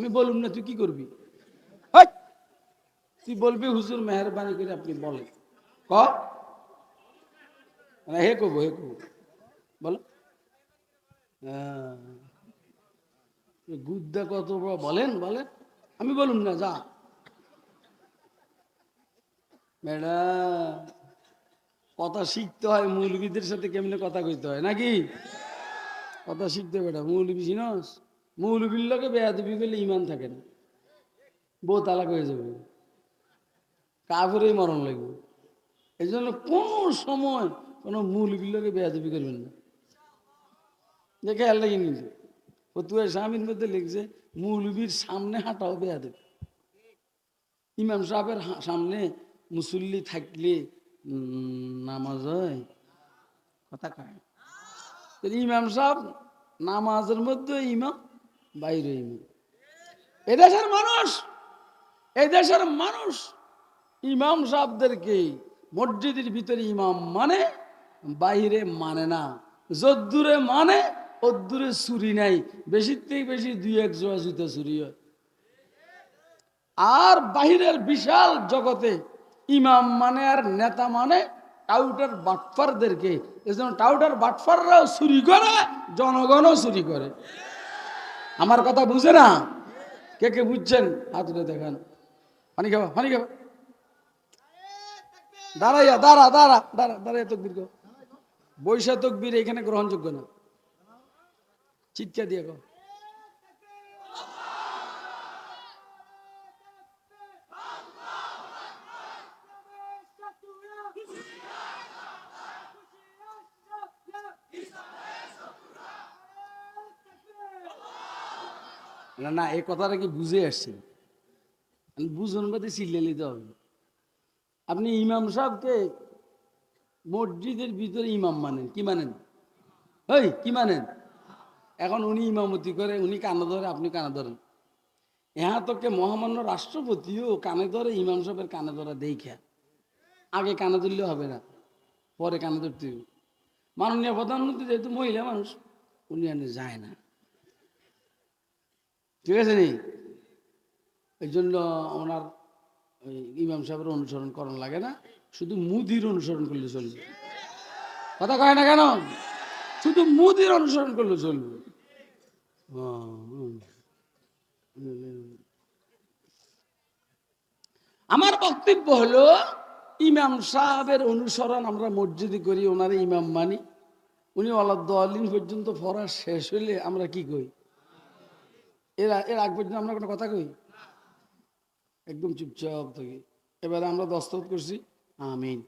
আমি বলুন না, তুই কি করবি? তুই বলবি হুজুর মেহরবানি করে আপনি বলেন। ক হে কব বলো। গুদ্দা কত বড়, বলেন বলেন। আমি বলুন না, যা ম্যাডাম। কথা শিখতে হয়, মৌলবীদের সাথে কেমনে কথা কইতে হয় নাকি? কথা শিখতে হবে। বেটা মৌলবী চিনস? মৌলবীর লোকে বেয়াদবি করলে ইমান থাকে না, বউ তালাক হয়ে যাবে, কাফেরই মরণ লাগবে। এই জন্য কোনো সময় কোনো মৌলবীর লোকে বেয়াদবি করবেন না। দেখে খেয়াল রাখেন কিন্তু ফতুয়া স্বামীর মধ্যে লিখছে মৌলবীর সামনে হাঁটাও বেয়াদবি। ইমাম সাহেবের সামনে মুসল্লি থাকলে নামাজ হয়? কথা কয়। ইমাম সাহেব নামাজের মধ্যে ইমাম, বাইরে ইমাম। এদেশের মানুষ, এদেশের মানুষ ইমাম সাহেবদেরকে মসজিদের ভিতরে ইমাম মানে, বাইরে মানে না। যদ্দূরে মানে ওদ্দূরে চুরি নাই, বেশির থেকে বেশি 2-1 জোড়া জুতা চুরি হয়। আর বাহিরের বিশাল জগতে ইমাম মানে আর নেতা মানে টাউটার বাটফারদেরকে। এজন্য টাউটার বাটফাররাও চুরি করে, জনগণও চুরি করে। আমার কথা বুঝে না? কে কে বুঝছেন হাত উঠে দেখান। পানি খাবা, পানি খাবা। দাঁড়াইয়া দাঁড়া দাঁড়া দাঁড়া দাঁড়াইয়া তকবীর কর। বৈশা তকবীর এখানে গ্রহণযোগ্য না, চিৎকার দিয়ে কর। না না, এই কথাটা কি বুঝে আসছেন? বুঝুন বাদে চিল্লে নিতে হবে। আপনি ইমাম সাহেবকে মসজিদের ভিতরে ইমাম মানেন, কি মানেন? ওই কি মানেন? এখন উনি ইমামতি করে, উনি কানে ধরে, আপনি কানে ধরেন। এহা তোকে মহামান্য রাষ্ট্রপতিও কানে ধরে, ইমাম সাহেবের কানে ধরা দেখা। আগে কানে ধরলে হবে না, পরে কানে ধরতে হবে। মাননীয় প্রধানমন্ত্রী যেহেতু মহিলা মানুষ, উনি আনে যায় না, ঠিক আছে নি? এই জন্য ওনার ওই ইমাম সাহেবের অনুসরণ করানো লাগে না, শুধু মুদির অনুসরণ করলে চলবে। কথা কয় না কেন? শুধু মুদির অনুসরণ করলে চলবে। আমার বক্তব্য হলো, ইমাম সাহেবের অনুসরণ আমরা মসজিদে করি, ওনারে ইমাম মানি। উনি ওয়ালাদ্দালিন পর্যন্ত পড়া শেষ হইলে আমরা কি কই? এর আগ পর্যন্ত আমরা কোনো কথা কই? একদম চুপচাপ থাকি। এবারে আমরা দস্তখত করছি, আমিন।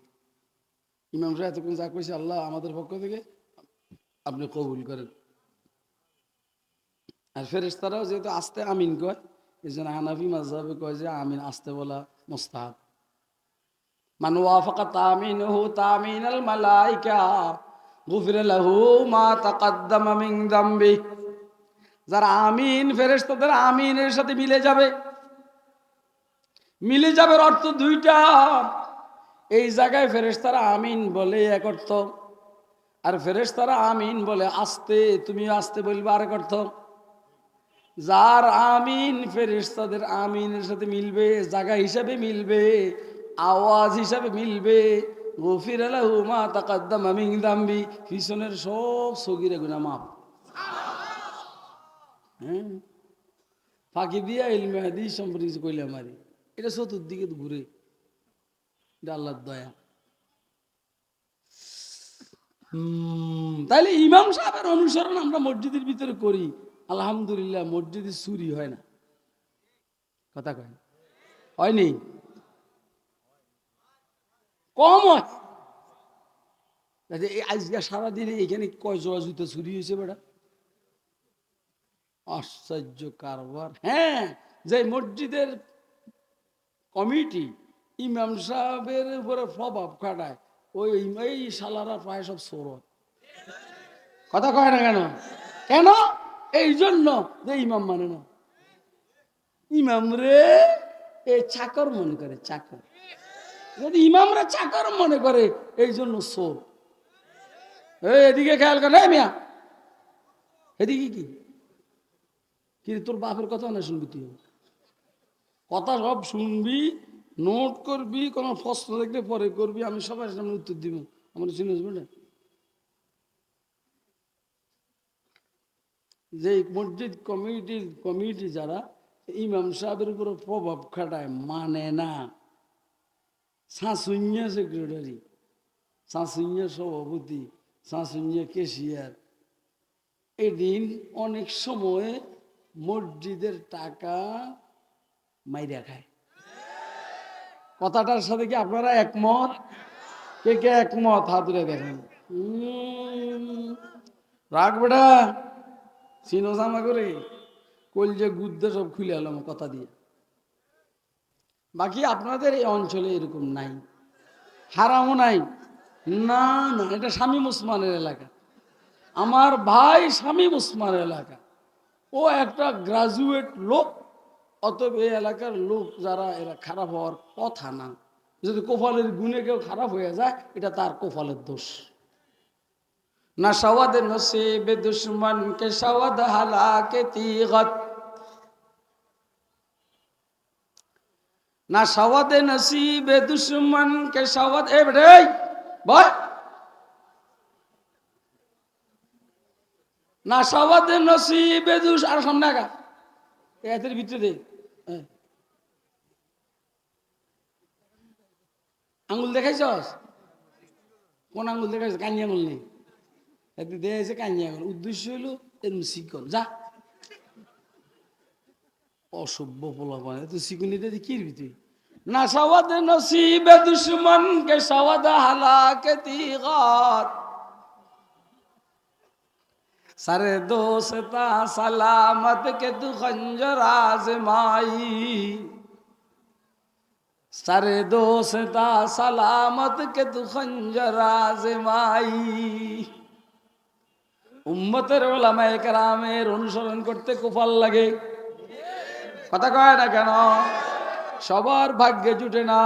ইমাম সাহেব এতক্ষণ যা কইছে আল্লাহ আমাদের পক্ষ থেকে আপনি কবুল করেন। আর ফেরেশতারাও যেহেতু আস্তে আমিন কয়, এই জন্য হানাফি মাযহাবে কয় যে আমিন আস্তে বলা মুস্তাহাব। মান ওয়াফাকা তামিনুহু তামিনাল মালাইকা গুফিরা লাহু মা তাকাদ্দামা মিন যামবি। যারা আমিন ফেরেশতাদের আমিনের সাথে মিলে যাবে, মিলে যাবে অর্থ দুইটা। এই জায়গায় ফেরেশতারা আমিন বলে এক অর্থ, আর ফেরেশতারা আমিন বলে আস্তে, তুমি আস্তে বলবে আরেক অর্থ। যার আমিন ফেরেশতাদের আমিনের সাথে মিলবে, জায়গা হিসাবে মিলবে, আওয়াজ হিসাবে মিলবে, গফির লাহু মা তাকাদ্দামা মিন যামবি, পিছনের সব সগীরা গুনাহ মাফ। হ্যাঁ, ফাঁকি দিয়া ইলমে হাদিস সম্পর্কে কইলে আমারে এটা চতুর্দিকে ঘুরে, এটা আল্লাহর দয়া। তাইলে ইমাম সাহেবের অনুসরণ আমরা মসজিদের ভিতরে করি, আলহামদুলিল্লাহ মসজিদে চুরি হয় না। কথা কয় হয়নি? কম হয়। আজকে সারাদিনে এখানে কয় জোড়া জুতো চুরি হয়েছে বেটা? আশ্চর্য কারবার। হ্যাঁ, যে মসজিদের কমিটি ইমাম সাহেবের উপরে প্রভাব খাটায়, ওই এই শালারা প্রায় সব চোর। কথা কয় না কেন? কেন? এই জন্য যে ইমাম মানে না। ইমাম রে এই চাকর মনে করে, চাকর। যদি ইমামরা চাকর মনে করে, এই জন্য চোর। এদিকে খেয়াল করে মিয়া, এদিকে কি কিন্তু তোর বাপের কথা না শুনবি তুই, কথা সব শুনবি, নোট করবি, কোনো প্রশ্ন দেখলে পরে করবি, আমি সবার সামনে উত্তর দিব, আমার চিনিস না। যে মসজিদ কমিটি যারা ইমাম সাহেবের উপর প্রভাব খাটায়, মানে না, শাশুইয়া সেক্রেটারি, শাশুইয়া সভাপতি, শাশুইয়া কেশিয়ার, এদিন অনেক সময় মসজিদের টাকা মাইরা খায়। কথাটার সাথে কি আপনারা একমত? কে কে একমত হাত তুলে দেখেন। রাখ বেটা, চিনো জামা করে কল যে গুদ্দে সব খুলে এলাম কথা দিয়ে। বাকি আপনাদের এই অঞ্চলে এরকম নাই, হারামও নাই। না না, এটা শামীম ওসমানের এলাকা, আমার ভাই শামীম ওসমানের এলাকা। ও একটা গ্রাজুয়েট লোক, অতএব এই এলাকার লোক যারা এরা খারাপ হওয়ার কথা না। যদি কপালের গুণে কেউ খারাপ হয়ে যায়, এটা তার কপালের দোষ। না সওয়াদ নসিবে দুশ্মন কে সওয়াদ হালাকে তিগত, না সওয়াদ নসিবে দুশ্মন কে সওয়াদ, এ বেটে ভাই, না সওয়াদ নসিবে দুশ, আর সামনে আগা এদের ভিতরে দে আঙুল দেখাইছস, কোন আঙুল দেখাইছ? কানি আঙুল নেই, একদিন দেখেছে কানি আঙুল, উদ্দেশ্য হইল এরম শিকল যা, অসভ্য পোলা পানে তুই শিকুনিটা কি তুই। না সওয়াদ নসিবে দুশ্মন কে সওয়াদ হালাকে তিগত, সারে দোস্তা সালামত के तू खंजर आजमाई, सारे दोस्ता सलामत के तू खंजर आजमाई। উম্মতের উলামায়ে কেরামের অনুসরণ করতে কুফল লাগে, কথা কয় না কেন? সবার ভাগ্যে জুটে না।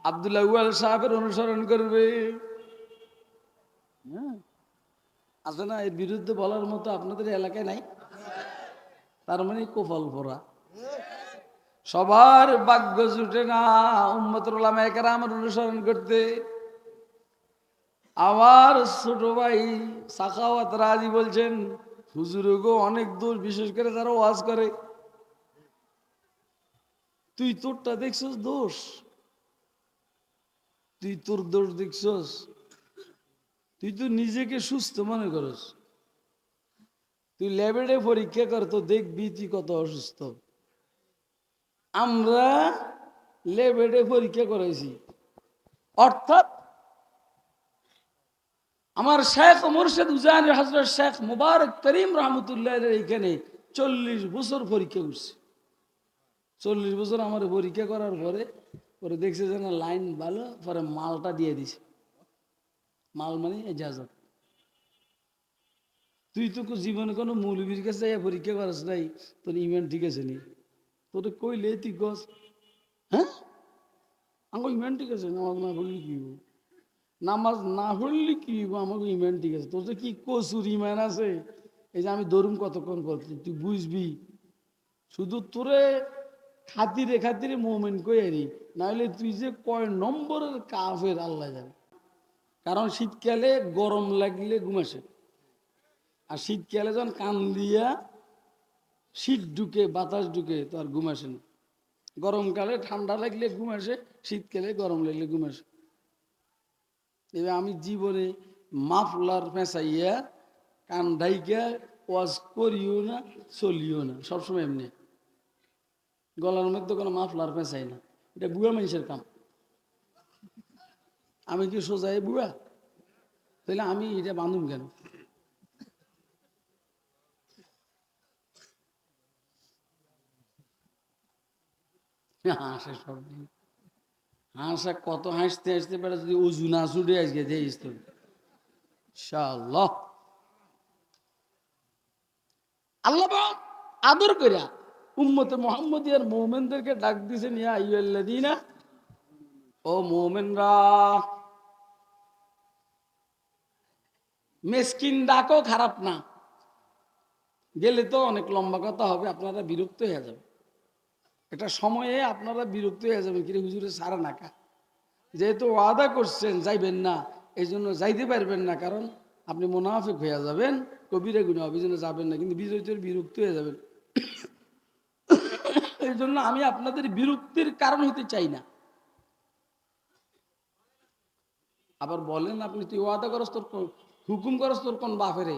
আব্দুল্লাহ ওয়াল সাহেবের অনুসরণ করবে, আছে না? এর বিরুদ্ধে বলার মতো আপনাদের এলাকায় নাই, তার মানে কপাল ভরা। সবার ভাগ্য জুটে না উম্মতের উলামায়ে কেরামের অনুসরণ করতে। আমার ছোট ভাই সাখাওয়াত রাজি বলছেন, হুজুর গো অনেক দোষ, বিশেষ করে যারা ওয়াজ করে। তুই তোরটা দেখছস দোষ, তুই তোর দোষ দেখছস, তুই তো নিজেকে সুস্থ মনে করস। তুই ল্যাবেডে পরীক্ষা কর তো দেখবি তুই কত অসুস্থ। আমরা ল্যাবেডে পরীক্ষা করেছি, অর্থাৎ আমার শেখ মুর্শিদ উজানি হযরত শেখ মুবারক করিম রহমতুল্লাহ এইখানে 40 বছর পরীক্ষা করছে। 40 বছর আমার পরীক্ষা করার পরে পরে দেখছে যে না লাইন ভালো, পরে মালটা দিয়ে দিছে। মাল মানে এজাজত। তুই তো জীবনে কোনো মৌলবীর কাছে পরীক্ষা করাস নাই, তোর ইমান ঠিক আছে নি? তোর কইলে তুই গছ, হ্যাঁ আমার ইমান ঠিক আছে, নামাজ না পড়লি কি হইব? নামাজ না পড়লি কি হইব? আমাকে ইমান ঠিক আছে। তোর যে কি কসুর ইমান আছে, এই যে আমি দরুম কতক্ষণ করছি তুই বুঝবি। শুধু তোরে খাতিরে খাতিরে মোমেন কইয়ারি, নাহলে তুই যে কয় নম্বরের কাফের আল্লাহ জানে। কারণ শীতকালে গরম লাগলে ঘুম আসে, আর শীতকালে যখন কান দিয়া শীত ঢুকে বাতাস ঢুকে তো আর ঘুম আসে না। গরমকালে ঠান্ডা লাগলে ঘুম আসে, শীতকালে গরম লাগলে ঘুম আসে। এবার আমি জীবনে মাফলার পেঁচাইয়া কান ঢাইকা ওয়াজ করিও না, চলিও না, সবসময় এমনি গলার মধ্যে কোনো মাফলার পেঁচাই না। এটা বুয়া মানুষের কাম। আমি কি সোজাই বুয়া? তাহলে আমি এটা বাঁধুম কেন? হাসে সব দিন, হাসা কত হাসতে হাসতে পারে, যদি উজু না ছুটে আজকে দেখিস তো ইনশাআল্লাহ। আল্লাহ আদর করিয়া উম্মতে মুহাম্মদিয়ার মুমিনদেরকে ডাক দিয়েছেন, ইয়া আইয়ুহাল্লাযীনা, ও মুমিনরা। মিসকিন ডাকও খারাপ না, গেলে তো অনেক লম্বা কথা হবে, আপনারা বিরক্ত হয়ে যাবেন। এটা সময়ে আপনারা বিরক্ত হয়ে যাবেন, কিরে হুজুরে সারা নাকা, যেহেতু ওয়াদা করছেন যাইবেন না, এই জন্য যাইতে পারবেন না, কারণ আপনি মুনাফিক হয়ে যাবেন, কবিরা গুনাহ হবে, এই জন্য যাবেন না, কিন্তু বিজয়ীদের বিরক্ত হয়ে যাবেন। এই জন্য আমি আপনাদের বিরক্তির কারণ হতে চাই না। আবার বলেন আপনি তুই ওয়াদা করস, তোর হুকুম করস তোর কোন বাপেরে,